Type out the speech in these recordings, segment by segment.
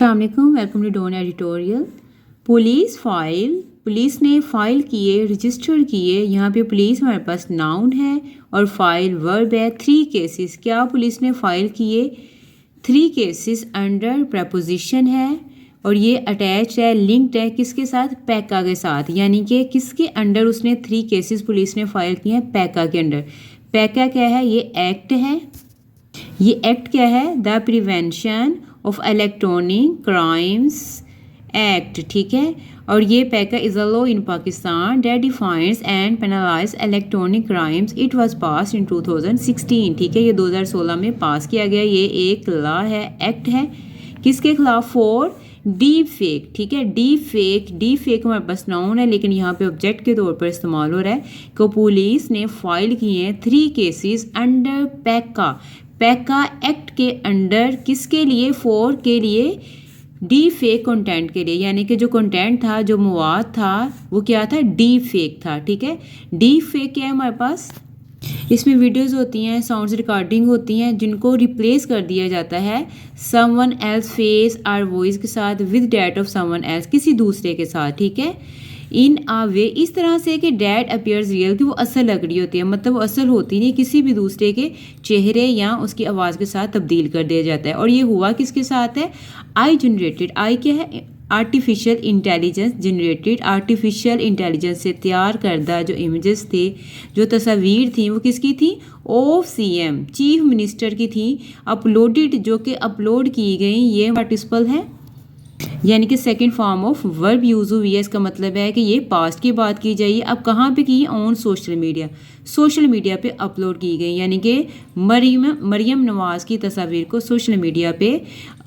अस्सलाम वालेकुम, welcome to Dawn editorial. Police ने फ़ाइल किए, रजिस्टर किए। यहाँ पे पुलिस हमारे पास नाउन है और फाइल वर्ब है। 3 केसेस, क्या पुलिस ने फ़ाइल किए? 3 केसेस अंडर प्रपोजिशन है और ये अटैच है, लिंक्ड है किसके साथ? पैका के साथ। यानी कि किसके अंडर उसने 3 केसेस पुलिस ने फ़ाइल किए हैं? पैका के अंडर। पैका क्या है? ये एक्ट है। ये एक्ट क्या है? The prevention of electronic crimes act, ठीक है। और ये PECA is a law in Pakistan that defines and penalise electronic crimes. It was pass in 2016, ठीक है। ये 2016 में पास किया गया। ये एक लॉ है, एक्ट है। किसके खिलाफ? फॉर डीप फेक, ठीक है। डीप फेक हमारे पास नाउन है, लेकिन यहाँ पे ऑब्जेक्ट के तौर पर इस्तेमाल हो रहा है कि पुलिस ने फाइल किए हैं 3 केसेस अंडर पैका एक्ट के अंडर। किसके लिए? 4 के लिए, डीप फेक कंटेंट के लिए। यानी कि जो कंटेंट था, जो मवाद था, वो क्या था? डीप फेक था, ठीक है। डीप फेक क्या है हमारे पास? इसमें वीडियोस होती हैं, साउंड्स रिकॉर्डिंग होती हैं, जिनको रिप्लेस कर दिया जाता है समवन एल्स फेस और वॉइस के साथ with that of someone else, किसी दूसरे के साथ, ठीक है। इन आ वे, इस तरह से कि डैट अपीयर्स रियल, कि वो असल लग रही होती है, मतलब वो असल होती नहीं, किसी भी दूसरे के चेहरे या उसकी आवाज़ के साथ तब्दील कर दिया जाता है। और ये हुआ किसके साथ है? I generated. आई क्या है? Artificial intelligence generated. Artificial intelligence से तैयार करदा जो इमेजेस थे, जो तस्वीर थी, वो किसकी थी? ऑफ सीएम, चीफ मिनिस्टर की थी। अपलोडेड, जो कि अपलोड की गई, ये पार्टिसिपल है, यानी कि second form of verb use हुई है। इसका मतलब है कि ये पास्ट की बात की जाइए। अब कहाँ पे की? ऑन सोशल मीडिया पे अपलोड की गई। यानी कि मरियम नवाज़ की तस्वीर को सोशल मीडिया पे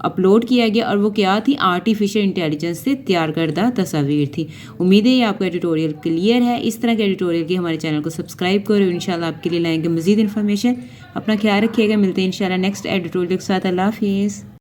अपलोड किया गया और वो क्या थी? आर्टिफिशियल इंटेलिजेंस से तैयार करदा तस्वीर थी। उम्मीद है ये आपका एडिटोरियल क्लियर है। इस तरह के एडिटोरियल के हमारे चैनल को सब्सक्राइब करो। इंशाल्लाह आपके लिए लाएंगे मज़ीद इन्फॉर्मेशन। अपना ख्याल रखिएगा। मिलते हैं इंशाल्लाह नेक्स्ट एडिटोरियल के साथ। अल्लाह हाफिज़।